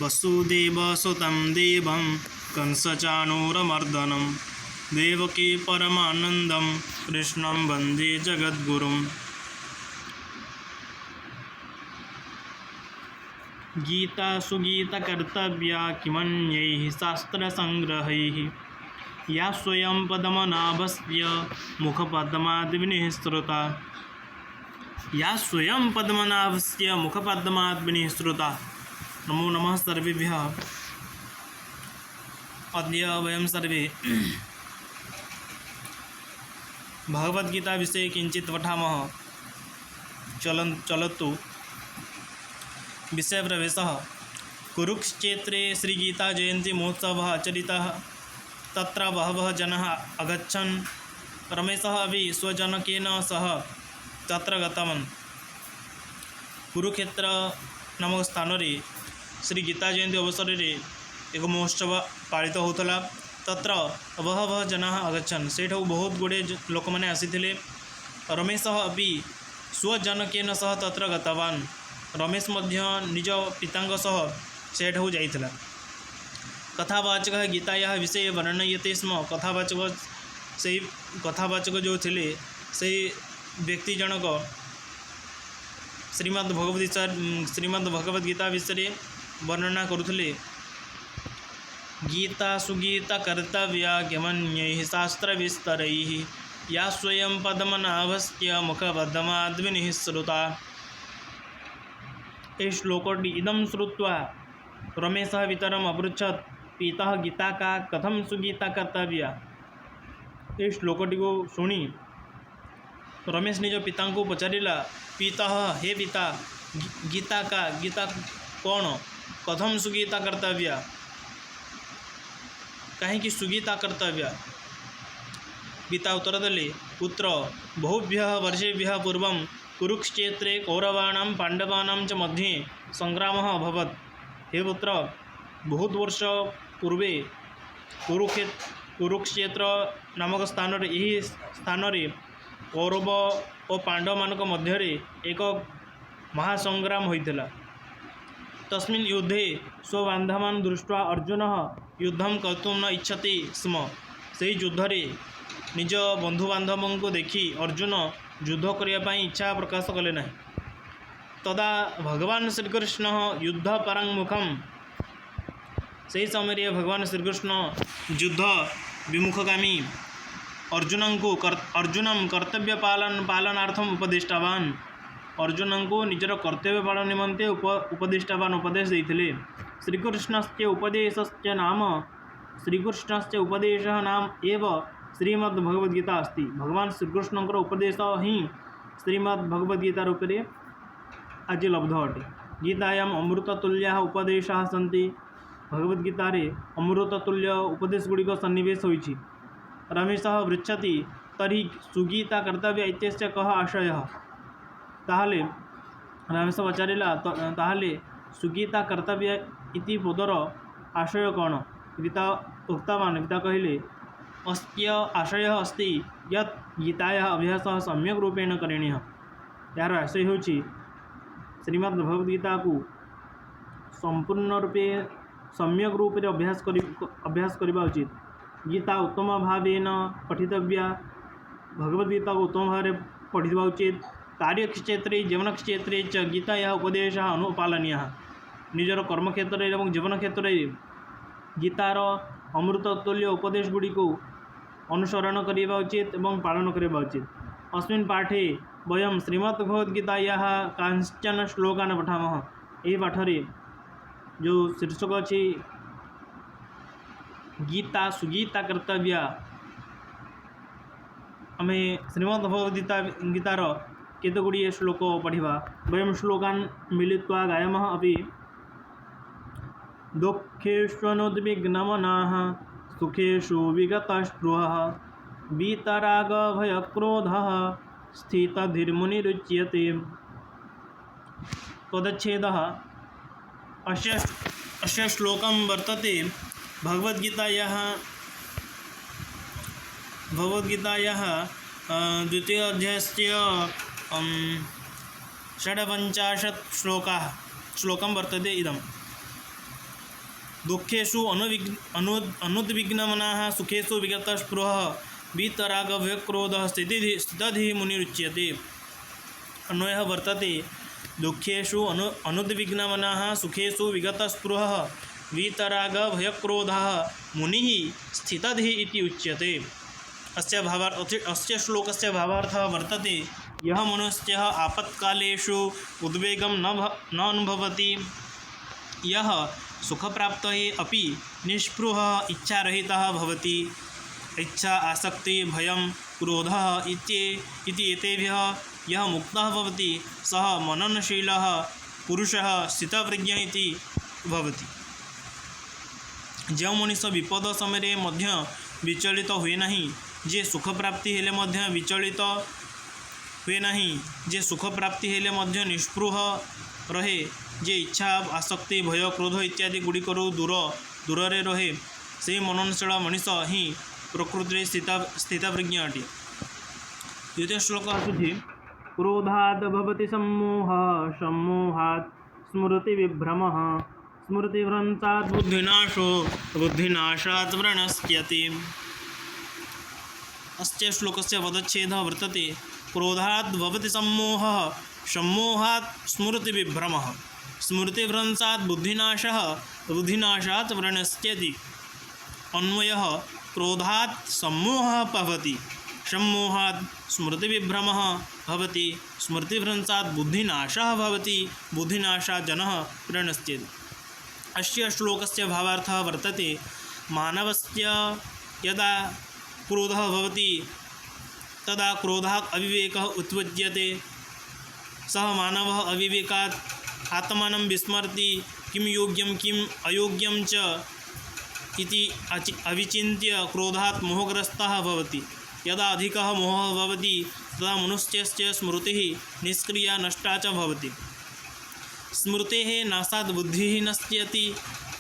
वसुदेवसुतं देवं कंसचाणूरमर्दनं देवकी परमानन्दं कृष्णं वन्दे जगद्गुरुम्। गीता सुगीतकर्तव्या किमन्यैः शास्त्रसङ्ग्रहैः या स्वयं पद्मनाभस्य मुखपद्माद्विनिःसृता। या स्वयं पद्मनाभस्य मुखपद्माद्विनिःसृता। नमो नमः सर्वेभ्यः। अद्य वयं सर्वे भगवद्गीता विषये किञ्चित् पठामः। चलतु विषयप्रवेशः। कुरुक्षेत्रे श्रीगीता जयन्ती महोत्सवः आचरितः। तत्र बहवः जनाः अगच्छन्। रमेशः अपि स्वजनकेन सह तत्र गतवान्। कुरुक्षेत्र नामक स्थाନରେ श्री गीता जयंती अवसर में एक महोत्सव पालित होता। तत्र बहवः जनाः अगच्छन्। सेठौ बहुत गुड़े लोक मैंने आसीथिले। रमेशः अपि स्वजनकेन सह तत्र गतवान्। रमेश मध्य निज पितांग सह सेठौ जाइथिला। कथावाचकः गीतायाः विषये वर्णयते स्म। कथावाचक जो थिले से व्यक्ति जनक श्रीमद्भगवद्गीता विषय वर्णना करुले। गीता सुगीता कर्तव्या किमन्यैः शास्त्रविस्तरैः या स्वयं पद्मनाभस्य मुखपद्माद्विनिःसृता। श्लोकोटि इदं श्रुत्वा रमेशः पितरम् अपृच्छत्, पिता गीता का कथम सुगीता कर्तव्या। ये श्लोकोटि को शुणी रमेश निज पिता को पचारिला, पिता हे पिता गीता कौन कथम सुगीता कर्तव्या, कहीं सुगीता कर्तव्या। पिता उत्तर देले, पुत्र बहुभ्यः वर्षेभ्यः पूर्वं कुरुक्षेत्रे कौरवाणां पांडवानां च मध्ये संग्रामः अभवत्। हे पुत्र बहुत वर्ष पूर्वे कुरुक्षेत्र नामक स्थान यही स्थान कौरव और पांडव मानक मध्य एक महासंग्राम होइतिला। तस्मिन् युद्धे स्वबान्धवान् दृष्ट्वा अर्जुनः युद्धं कर्तुं न इच्छति स्म। से युद्धरे निज बंधुबान्धवों को देखि अर्जुन युद्ध करने इच्छा प्रकाश कले नहीं। तदा भगवान श्रीकृष्ण युद्ध पराङ्मुखम, से समय भगवान श्रीकृष्ण युद्ध विमुखगामी अर्जुनं कर्तव्य पालनार्थम उपदिष्टवान्। अर्जुन को निजर कर्तव्य पालन निमंते उपदिष्टवान् उपदेश देते। श्रीकृष्णस्य उपदेशः नाम एव श्रीमद्भगवद्गीता अस्ति। भगवान श्रीकृष्णଙ୍କର उपदेश ही श्रीमद्भगवद्गीता रूपे आज लब्ध अटे। गीतायाम् अमृततुल्याः उपदेशाः सन्ति। भगवद्गीता रे अमृततुल्य उपदेश गुड़िक सन्निवेश होइछि। रमेशः पृच्छति, तर्हि सुगीता कर्तव्य इत्यस्य कः आशयः। ताहले रमेश पचारिला, ताहले सुगीता कर्तव्य इति पदर आशय कौन। पिता उक्तवान्। पिता कहिले, अस्य आशयः अस्ति यत् गीतायाः अभ्यासः सम्यक् रूपेण करणीयः। यार आशय होछि श्रीमद्भगवद्गीता को संपूर्ण रूपे सम्यक रूप से अभ्यास करवा उचित। गीता उत्तम भावेन पठितव्या। भगवद्गीता को उत्तम भाव पठिवा उचित। कार्यक्षेत्रे जीवनक्षेत्रे च गीतायाः उपदेशः अनुपालनीयः। निजर कर्मक्षेत्र एवं जीवन क्षेत्र गीतार अमृततुल्य उपदेश गुड़ी को अनुसरण करवा उचित एवं पालन करवा उचित। अस्मिन् पाठे वयं श्रीमद्भगवद्गीतायाः कांश्चन श्लोकान् पठामः। यही पाठरे जो शीर्षक अच्छी गीता सुगीता कर्तव्या, आम श्रीमद्भगवद्गीतार केतगुड़िए श्लोक पढ़ा। वयं श्लोकान् मिलित्वा गायामः अपि। दुःखेष्वनुद्विग्नमनाः सुखेषु विगतस्पृहः वीतरागभयक्रोधः स्थितधीर्मुनिरुच्यते। पदच्छेदः। अस्य श्लोकं वर्तते भगवद्गीतायाः द्वितीय अध्यायस्य 56 श्लोकं वर्तते। इदं दुःखेषु अनुद्विग्नमनाः सुखेषु विगतस्पृहः वीतरागभयक्रोधः स्थितधिः मुनिरुच्यते। अन्वयः वर्तते दुःखेषु अनुद्विग्नमनाः सुखेषु विगतस्पृहः वीतरागभयक्रोधः मुनिः स्थितधिः इति उच्यते। अस्य श्लोकस्य भावार्थः वर्तते यः मनुष्यः आपत्कालेषु उद्वेगं न अनुभवति, यः सुखप्राप्तये अपि निष्पृहः इच्छारहितः भवति, इच्छा आसक्ति भयं क्रोधः इति एतेभ्यः यः मुक्तः भवति सः मननशीलः पुरुषः स्थितप्रज्ञः इति भवति। जो मनुष्य विपद समय मध्य विचलित हुए नहीं, जे सुख प्राप्ति हेले मध्य विचलित हुए नहीं, जे सुख प्राप्ति हेले मध्य निष्पृह रहे, जे इच्छा आसक्ति भय क्रोध इत्यादि गुड़िक दूर रहे, से मननशील मनीष ही प्रकृति स्थितप्रज्ञ अटे। द्वितीय श्लोक आसुछि क्रोधाद् भवति सम्मोहः सम्मोहात् स्मृतिविभ्रमः स्मृतिभ्रंशात् बुद्धिनाशो बुद्धिनाशात् व्रणस्यति। अस्य श्लोकस्य पदच्छेदः वर्तते क्रोधाद् भवति सम्मोहः सम्मोहात् स्मृतिविभ्रमः स्मृतिभ्रंशात् बुद्धिनाशः बुद्धिनाशात् व्रणस्यति। अन्वयः क्रोधात् सम्मोहः भवति सम्मोहात् स्मृतिविभ्रमः भवति स्मृतिभ्रंशात् बुद्धिनाशः भवति बुद्धिनाशात् जनः व्रणस्यति। अस्य श्लोकस्य भावार्थः वर्तते मानवस्य यदा क्रोधः भवति तदा क्रोधात् अविवेकः उत्पद्यते। सः मानवः अविवेकात् आत्मानं विस्मरति, किं योग्यं किम् अयोग्यं च इति अविचिन्त्य क्रोधात् मोहग्रस्तः भवति। यदा अधिकः मोहः भवति तदा मनुष्यस्य स्मृतिः निष्क्रिया नष्टा च भवति। स्मृतेः नाशात् बुद्धिः नश्यति,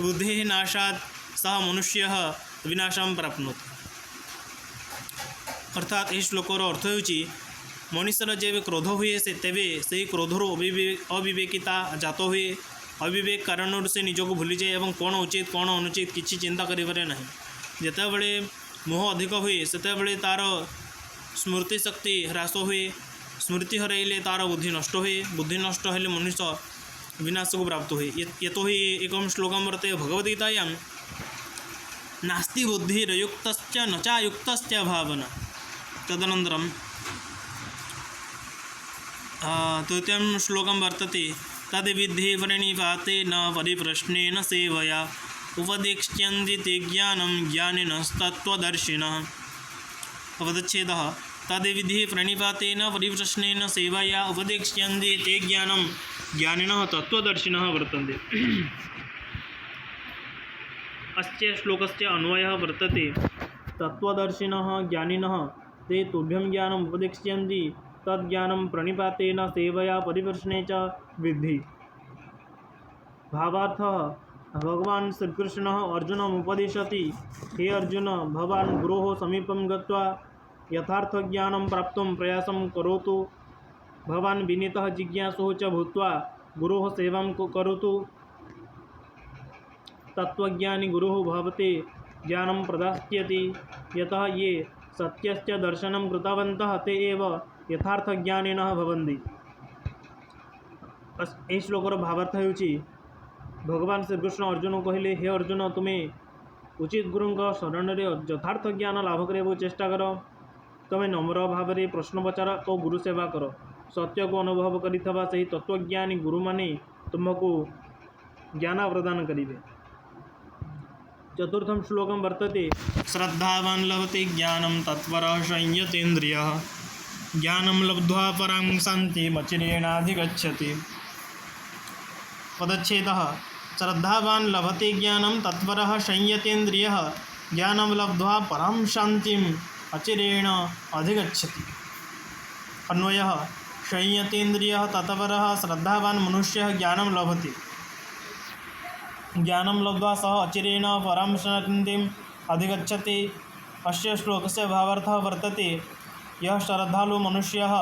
बुद्धेः नाशात् सः मनुष्यः विनाशं प्राप्नोति। अर्थात यह श्लोकर अर्थ होची मनुष्यर जेबे क्रोध हुए से तेबे से क्रोधर अविवेकिता जात हुए। अविवेक कारण से निजक भूली जाए और कौन उचित कौन अनुचित किसी चिंता करें ना। जितेबले मोह अधिक हुए सेतेबले तार स्मृति शक्ति ह्रास हुए, स्मृति हरइले तार बुद्धि नष्ट हुए, बुद्धि नष्ट हेले मनुष्य विनाश को प्राप्त हुए। ये तो ही एकम श्लोकम वर्तते भगवद्गीतायां नास्ति बुद्धिर्युक्तश्च न चायुक्तश्च भावना। तदनन्तरं तृतीयं श्लोकं वर्तते तद्विद्धि प्रणिपातेन परिप्रश्नेन सेवया उपदेक्ष्यन्ति ते ज्ञानं ज्ञानिनस्तत्त्वदर्शिनः। पदच्छेदः तद्विद्धि प्रणिपातेन परिप्रश्नेन सेवया उपदेक्ष्यन्ति ते ज्ञानं ज्ञानिनः तत्त्वदर्शिनः वर्तन्ते। अस्य श्लोकस्य अन्वयः वर्तते तत्त्वदर्शिनः ज्ञानिनः ते तुभ्यं ज्ञानम् उपदेक्ष्यन्ति तद्ज्ञानं प्रणिपातेन सेवया परिप्रश्ने च विद्धि। भावार्थः भगवान् श्रीकृष्णः अर्जुनमुपदिशति हे अर्जुन भवान् गुरोः समीपं गत्वा यथार्थज्ञानं प्राप्तुं प्रयासं करोतु। भवान् विनीतः जिज्ञासुः च भूत्वा गुरोः सेवां करोतु। तत्त्वज्ञानी गुरुः भवते ज्ञानं प्रदास्यति। यतः ये सत्यस्य दर्शनं कृतवन्तः ते एव यथार्थज्ञानिनः भवन्ति। एहि श्लोकर भावार्थ होउछि भगवान श्रीकृष्ण अर्जुन कहले हे अर्जुन तुम्हें उचित गुरुंक शरण रे यथार्थ ज्ञान लाभ करने चेष्टा कर। तुम्हें नम्र भाव में प्रश्न पचार और गुरु सेवा कर। सत्य को अनुभव करिथबा सही तत्वज्ञानी गुरु माने तुमको ज्ञान प्रदान करिवे। चतुर्थम श्लोकम वर्तते श्रद्धावान लभते ज्ञानम तत्परः संयतेन्द्रियः ज्ञानम लब्ध्वा परां शान्तिमचिरेणाधिगच्छति। पदच्छेदः श्रद्धावान लभते ज्ञानम तत्परः संयतेन्द्रियः ज्ञानम लब्ध्वा परां शान्तिम् अचिरेण अधिगच्छति। अन्वयः संयतेन्द्रियः तत्परः श्रद्धावान मनुष्यः ज्ञानं लभते। ज्ञानं लब्ध्वा सः अचिरेण परां शान्तिम् अधिगच्छति। अस्य श्लोकस्य भावार्थः वर्तते यः श्रद्धालु मनुष्यः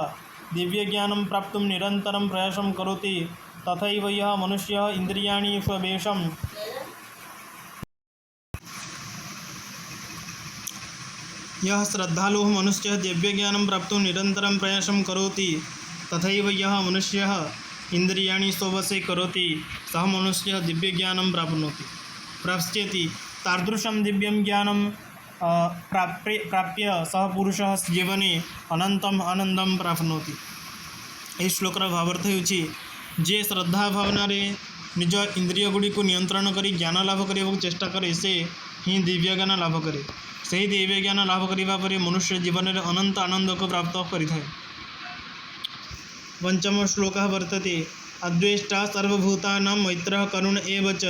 दिव्यज्ञानं प्राप्तुं निरन्तरं प्रयासं करोति तथैव यः मनुष्यः इन्द्रियाणि स्ववेशं यः श्रद्धालुः मनुष्यः दिव्यज्ञानं प्राप्तुं निरन्तरं प्रयासं करोति तथैव यः मनुष्यः इन्द्रियाणि स्ववशे करोति सः मनुष्यः दिव्यज्ञानं प्राप्स्यति। तादृशं दिव्यं ज्ञानं प्राप्य सः पुरुषः जीवने अनन्तम् आनन्दं प्राप्नोति। ଏହି ଶ୍ଳୋକର ଭାବାର୍ଥ ହେଉଛି ଯେ ଶ୍ରଦ୍ଧା ଭାବନାରେ ନିଜ ଇନ୍ଦ୍ରିୟ ଗୁଡ଼ିକୁ ନିୟନ୍ତ୍ରଣ କରି ଜ୍ଞାନ ଲାଭ କରିବାକୁ ଚେଷ୍ଟା କରେ ସେ ହିଁ ଦିବ୍ୟଜ୍ଞାନ ଲାଭ କରେ। ସେହି ଦିବ୍ୟଜ୍ଞାନ ଲାଭ କରିବା ପରେ ମନୁଷ୍ୟ ଜୀବନରେ ଅନନ୍ତ ଆନନ୍ଦକୁ ପ୍ରାପ୍ତ କରିଥାଏ। ପଞ୍ଚମ ଶ୍ଳୋକः ବର୍ତ୍ତତେ ଅଦ୍ୱେଷ୍ଟା ସର୍ବଭୂତାନାଂ ମୈତ୍ରଃ କରୁଣ ଏବ ଚ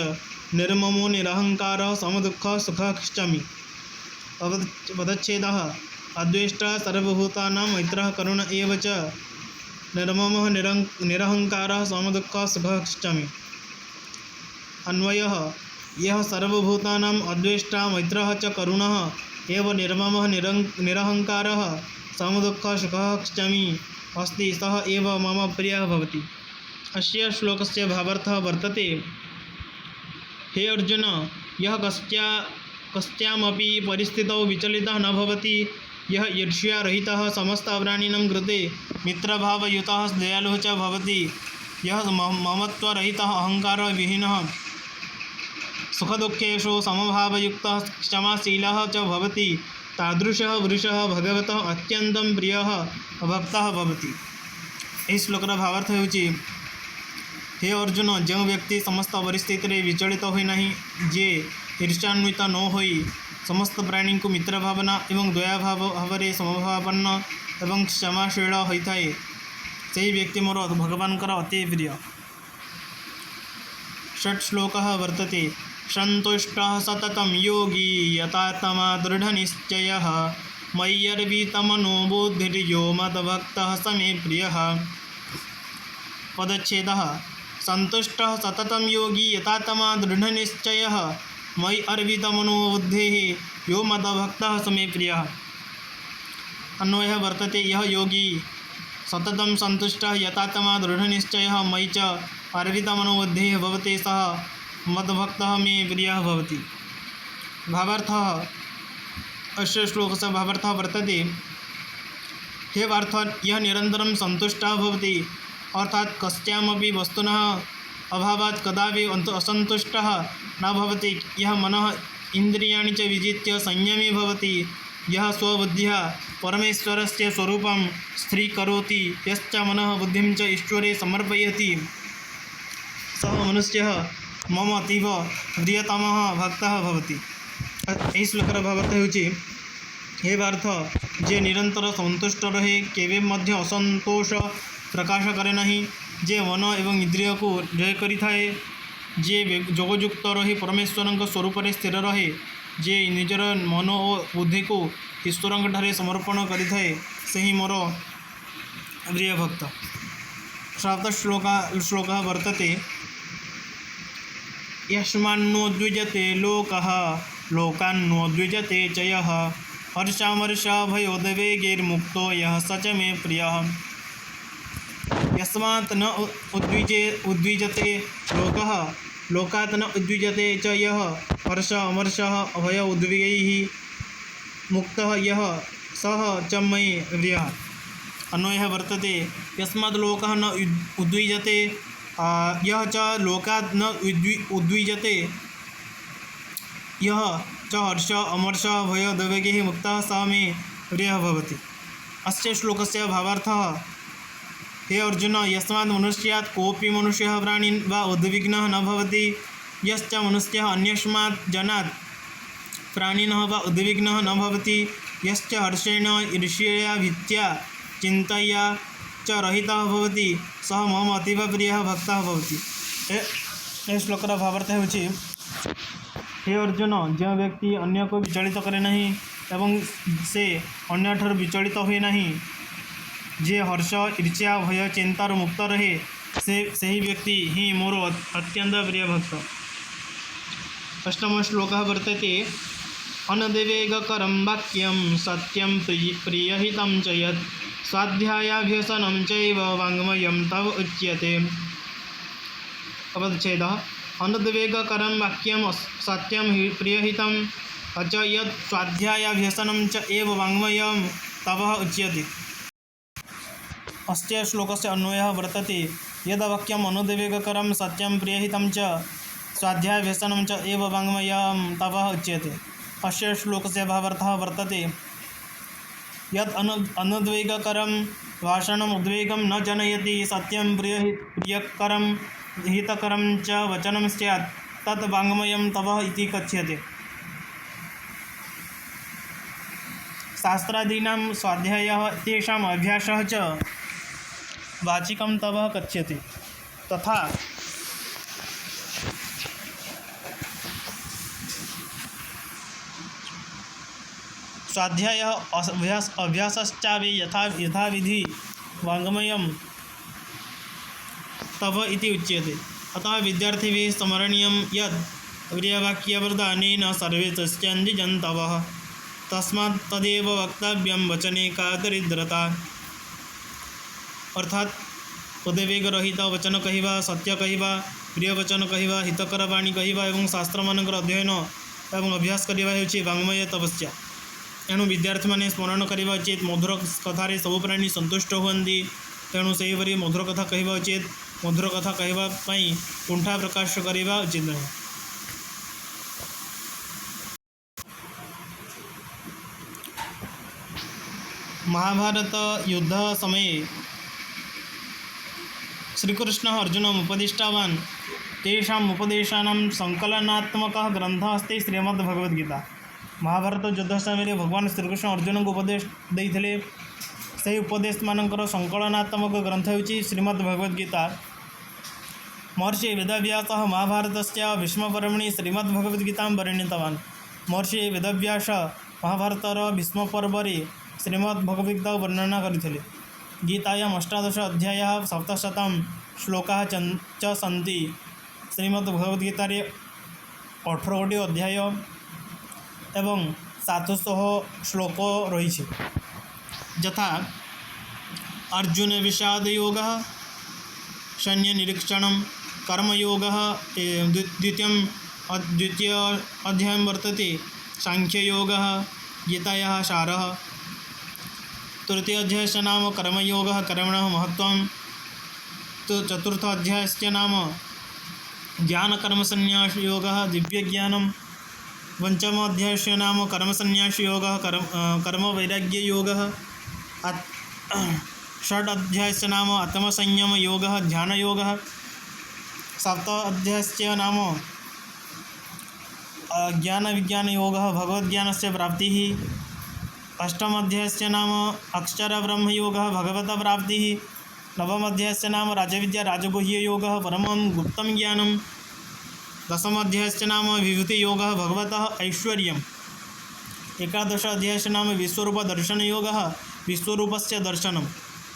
ନିର୍ମମो ନିରହଙ୍କାରः ସମଦୁଃଖ ସୁଖକ୍ଷମୀ। पदच्छेदः अद्वेष्टा सर्वभूतानां मैत्रः करुण एव च निर्ममः निरहङ्कारः समदुःखः सुखक्षमी। अन्वयः यः सर्वभूतानाम् अद्वेष्टा मैत्रः च करुणः एव निर्ममः निरहङ्कारः समदुःखः सुखक्षमी अस्ति सः एव मम प्रियः भवति। अस्य श्लोकस्य भावार्थः वर्तते हे अर्जुन यः कस्यामपि परिस्थितौ विचलितः न भवति यः ईर्ष्यारहितः समस्तप्राणिनां कृते मित्रभावयुतः दयालुः च भवति यः ममत्वरहितः अहङ्कारविहीनः सुखदुःखेषु समभावयुक्तः क्षमाशीलः च भवति तादृशः पुरुषः भगवतः अत्यन्तं प्रियः भक्तः भवति। ଏହି ଶ୍ଳୋକର ଭାବାର୍ଥ ହେଉଛି हे अर्जुन जो व्यक्ति समस्त परिस्थिति में विचलित होई नहीं जे ईर्ष्यान्वित न होई समस्त प्राणी को मित्र भावना एवं दया भाव भाव समभावापन्न एवं क्षमाशील होता है से व्यक्ति मोर भगवान अति प्रिय। षट् श्लोकः वर्तते सन्तुष्टः सततं योगी यतात्मा दृढनिश्चयः मय्यर्पितमनो बुद्धिर्यो मद्भक्तः स मे प्रियः। पदच्छेदः सन्तुष्टः सततं योगी यतात्मा दृढनिश्चयः मयि अर्पितमनो बुद्धिः यो मद्भक्तः स मे प्रियः। अन्वयः वर्तते यः योगी सततं सन्तुष्टः यतात्मा दृढनिश्चयः मयि च अर्पितमनो बुद्धिः भवति सः मद्भक्तः मे प्रियः भवति। भावार्थः अस्य श्लोकस्य भावार्थः वर्तते हे पार्थ यः निरन्तरं सन्तुष्टः भवति अर्थात कस्यामपि वस्तुनः अभावात् कदापि असन्तुष्टः न भवति यः मनः इन्द्रियाणि च विजित्य संयमी भवति यः स्वबुद्ध्या परमेश्वरस्य स्वरूपं स्थिरीकरोति यश्च मनः बुद्धिं च ईश्वरे समर्पयति सः मनुष्यः मम अतीव प्रियतमः भक्तः भवति। ଏହି ଶ୍ଳୋକର ଭାବାର୍ଥ ହେଉଛି हे पार्थ जे निरंतर संतुष्ट रहे केवे मध्य असंतोष प्रकाश करे नहीं जे मन एवं इंद्रिय को जय करि थाए जे जोगयुक्त रही परमेश्वर स्वरूप स्थिर रहे जे निजर मन और बुद्धि को ईश्वर ठारे समर्पण करि थाए से ही मोर प्रिय भक्त। सप्तम श्लोकः वर्तते यस्मान्नोद्विजते लोकः लोकान्नोद्विजते च यः हर्षामर्षभयोद्वेगैर्मुक्तो यः स च मे प्रियः। यस्मात् न उद्विजते लोकः लोकात् न उद्विजते च यः हर्ष अमर्षः अभय उद्वेगैः मुक्तः यः सः च मयि प्रियः। अन्वयः वर्तते यस्मात् लोकः न उद्विजते यः च लोकात् न उद्विजते यः च हर्ष अमर्ष भय उद्वेगैः मुक्तः सः मे प्रियः भवति। अस्य श्लोकस्य भावार्थः हे अर्जुन यस्मात् मनुष्यात् कोऽपि मनुष्यः प्राणी वा उद्विग्नः न भवति यश्च मनुष्यः अन्यस्मात् जनात् प्राणिनः वा उद्विग्नः न भवति यश्च हर्षेण ईर्ष्यया भीत्या चिन्तया च रहितः भवति सः मम अतीव प्रियः भक्तः भवति। श्लोकर भावार्थ ହେଉଛି हे अर्जुन जो व्यक्ति अन्य को विचलित करे नहीं एवं से अन्य ठार विचलित हुए नहीं जे हर्ष ईर्ष्या भय चिंतार मुक्त रहे से ही व्यक्ति ही मोर अत्यंत प्रिय भक्त। अष्टम श्लोकः वर्तते अनदेवेगकरं वाक्यं सत्यं प्रियहितं च यत् स्वाध्यायाभ्यसनं चैव वाङ्मयं तव उच्यते। अपच्छेदः अनद्वेगकरं वाक्यं सत्यं प्रियहितं अच यत् स्वाध्यायाभ्यसनं च एव वाङ्मयं तपः उच्यते। अस्य श्लोकस्य अन्वयः वर्तते यद्वाक्यम् अनुद्वेगकरं सत्यं प्रियहितं च स्वाध्यायाभ्यसनं च एव वाङ्मयं तपः उच्यते। अस्य श्लोकस्य भावार्थः वर्तते यत् अनुद्वेगकरं भाषणम् उद्वेगं न जनयति सत्यं प्रियकरं हितकरं च वचनं स्यात् तत् वाङ्मयं तपः इति कथ्यते। शास्त्रादीनां स्वाध्यायः तेषाम् अभ्यासः च वाचिकं तपः कथ्यते। तथा स्वाध्यायः अभ्यासश्चापि यथाविधि वाङ्मयं तप इति उच्यते। अतः विद्यार्थिभिः स्मरणीयं यत् प्रियवाक्यवधानेन सर्वे तुष्यन्ति जन्तवः। तस्मात् तदेव वक्तव्यं वचने का दरिद्रता। अर्थात उद्वेग रहित वचन कहवा, सत्य कहवा, प्रिय वचन कहवा, हितकर वाणी कहवा एवं शास्त्रमानकर अध्ययन एवं अभ्यास करवा हेउछि वाङ्मय तपस्या। एणु विद्यार्थी मैंने स्मरण करवा उचित। मधुर कथार सब प्राणी संतुष्ट हुअन्ति। तेणु सेहीपरि मधुर कथा कहवा उचित। मधुर कथा कहवा पई कुंठा प्रकाश करवा उचित नहे। महाभारत युद्ध समये श्रीकृष्ण अर्जुनम् उपदिष्टवान्। तेषाम् उपदेशानां संकलनात्मकः ग्रन्थः अस्ति श्रीमद्भगवद्गीता। महाभारत युद्ध समय भगवान श्रीकृष्ण अर्जुन को उपदेश देइथिले। से उपदेश मानकर संकलनात्मक ग्रंथ होछि श्रीमद्भगवद्गीता। महर्षि वेदव्यासः महाभारतस्य भीष्मपर्वणि श्रीमद्भगवद्गीतां वर्णितवान्। महर्षि वेदव्यास महाभारतर भीष्मपर्वरे श्रीमद्भगवद्गीता वर्णना करथिले। गीतायाम् 18 अध्यायाः 700 श्लोकाः च सन्ति। श्रीमद्भगवद्गीतारे 18 अध्याय एवं 700 श्लोक रही। यथा अर्जुन विषाद योग, सैन्य निरीक्षण, कर्मयोग द्वितीय अध्याय वर्तते। सांख्य योग गीतायाः सारः। तृतीय अध्यायस्य नाम कर्मयोग, कर्मणः महत्त्वं। तो चतुर्थ अध्यायस्य नाम ज्ञानकर्मसन्न्यास योग, दिव्यज्ञानं। पंचम अध्यायस्य नाम कर्मसन्न्यास योग, कर्म वैराग्य योग। षड अध्यायस्य नाम आत्मसंयम योग, ध्यान योग। सप्त अध्यायस्य नाम ज्ञान विज्ञान योग, भगवद्ज्ञानस्य प्राप्तिः। अष्टम अध्यायस्य नाम अक्षर ब्रह्म योग, भगवत प्राप्तिः। नवम अध्यायस्य नाम राजविद्या राजगुह्य योग, परमं गुप्तं ज्ञानम्। दशम अध्यायस्य नाम विभूति योग, भगवतः ऐश्वर्यम्। एकादश अध्यायस्य नाम विश्वरूप दर्शन योग, विश्वरूपस्य दर्शनम्।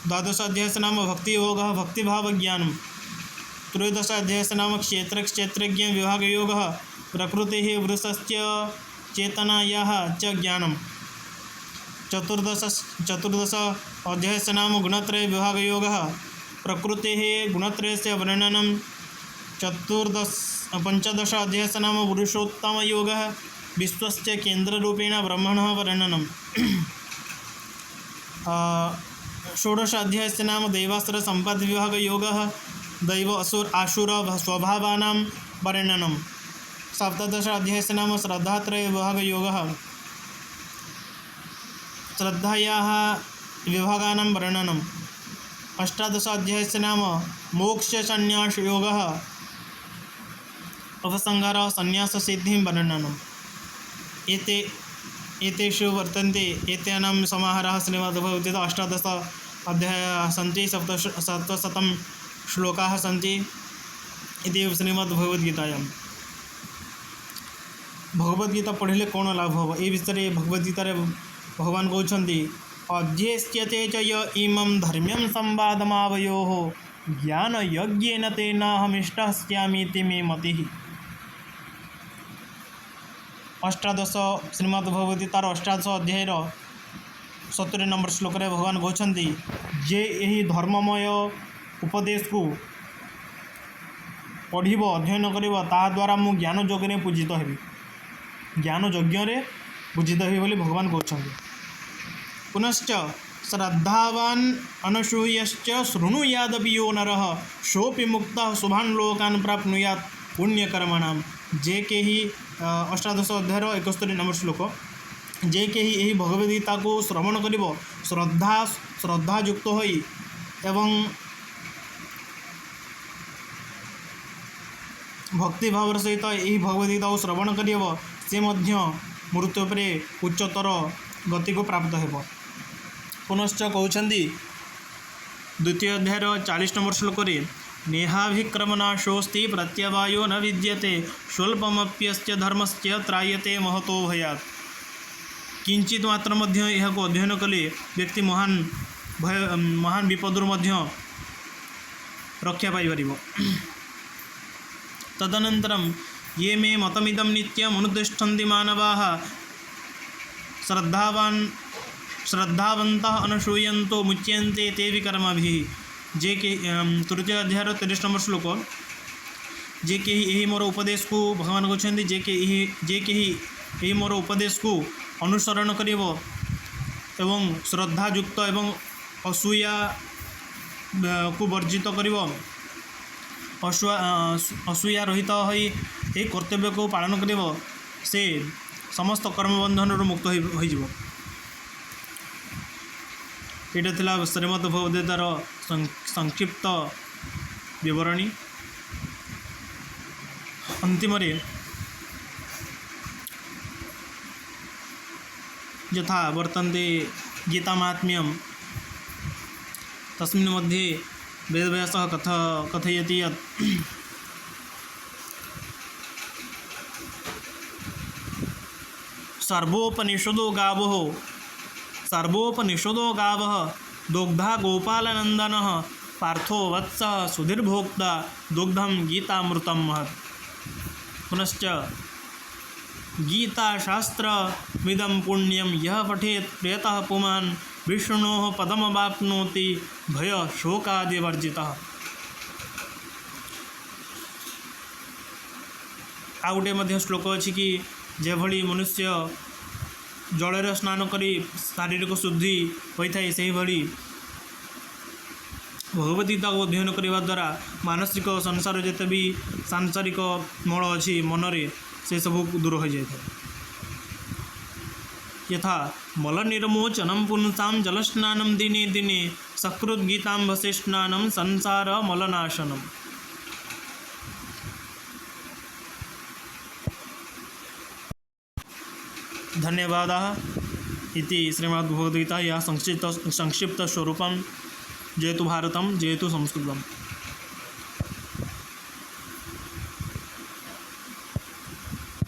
द्वादश अध्यायस्य नाम भक्ति योग, भक्तिभाव ज्ञानम्। त्रयोदश अध्यायस्य नाम क्षेत्रज्ञ विभाग योग, प्रकृतेः वृषस्य चेतनायाः च ज्ञानम्। चतुर्दश अध्यायस्य नाम गुणत्रय विभाग योग, प्रकृतेः गुणत्रयस्य वर्णनम्। पंचदश अध्यायस्य नाम पुरुषोत्तम योग, विश्वस्य केन्द्ररूपेण ब्रह्मणः वर्णनम्। षोडश अध्यायस्य नाम दैवासुर संपद विभाग योग, दैव आसुर स्वभावानां वर्णनम्। सप्तदश अध्यायस्य नाम श्रद्धात्रय विभाग योग, श्रद्धायाः विभागानां वर्णनम्। अष्टादश अध्यायस्य नाम मोक्ष संन्यास योग, उपसंहार संन्यास सिद्धिं वर्णनम्। एतेषु वर्तन्ते एतेषां समाहारः श्रीमद्भगवद्गीता। 18 अध्यायाः सन्ति, 700 श्लोकाः सन्ति इति श्रीमद्भगवद्गीतायां। भगवद्गीता पढ़िले कौन लाभ हो ये विषय भगवद्गीतार भगवान कहते अध्येष्यते च य इमं धर्म्यं संवादमावयोः ज्ञान यज्ञेन तेनाहमिष्टस्यामीति मे मतिः। 18 श्रीमद्भगवद्गीतार 18 अध्यायर 70 नंबर श्लोक रे भगवान कहते जे यही धर्ममय उपदेश को पढ़िब अध्ययन करिब ता द्वारा मु ज्ञान जोगने पूजित हेबि। ज्ञान यज्ञ पूजित हुए बोली भगवान कहते। पुनश्च श्रद्धावान अनसूयश्च शृणुयादपि यो नरः सोऽपि मुक्तः शुभान् लोकान् प्राप्नुयात् पुण्यकर्मणाम। जे के ही अष्टादश अध्यायर 71 नंबर श्लोक। जे के ही यही भगवद्गीता को श्रवण करिब श्रद्धायुक्त होई एवं भक्ति भाव सहित यही भगवद्गीता को श्रवण करिब से मध्य मृत्यु पर उच्चतर गति को प्राप्त हेब। पुनश्च कहते द्वितीय अध्याय 40 नंबर श्लोक रे नेहाभिक्रमनाशोस्ति प्रत्यवायो न विद्यते स्वल्पमप्यस्य धर्मस्य त्रायते महतो भयात्। किंचित मात्र मध्य यह को अध्ययन कले व्यक्ति महान विपदुर मध्य रक्षा पाई परिबो। तदनन्तरं ये मे मतमिदं नित्यम् अनुतिष्ठन्ति मानवाः श्रद्धावन्तः अनसूयन्तो मुच्यन्ते ते विकर्मभिः। जे के तृतीय अध्याय 23 नंबर श्लोक। जे के यही मोर उपदेश को भगवान कहते जे के यही मोर उपदेश को अनुसरण करिब एवं श्रद्धायुक्त एवं असूया को वर्जित करिब असूया रहित होई ए कर्तव्य को पालन करिब से समस्त कर्मबंधन मुक्त हो। ये थिला श्रीमद् भगवद्गीतार संक्षिप्त विवरणी। अंतिम यथा वर्तन्ते गीता महात्म्यं तस्मिन् मध्ये वेदव्यासः कथयति यत् सर्वोपनिषदो गावः दुग्धा गोपालनंदनः पार्थो वत्सः सुधीर्भोक्ता दुग्धम गीतामृतं महत्। पुनश्च गीताशास्त्रमिदं पुण्यं यः पठेत् प्रियतः पुमान् विष्णोः पदमवाप्नोति भयशोकादिवर्जितः। आ गोटे मध्य श्लोक अच्छी कि जेभली मनुष्य जलर स्नान करी शारीरिक शुद्धि होता है से भली भगवद्गीता को अध्ययन करने द्वारा मानसिक संसार जिते भी सांसारिक मल अच्छी मनरे से सब दूर हो जाए। यथा मल निर्मोचनम पुंसां जलस्नानम दिने दिने सकृत गीतांभसे स्नानम संसार मलनाशनम। धन्यवादाः। इति श्रीमद्भगवद्गीता या संक्षिप्त स्वरूपं। जयतु भारतं जयतु संस्कृतम्।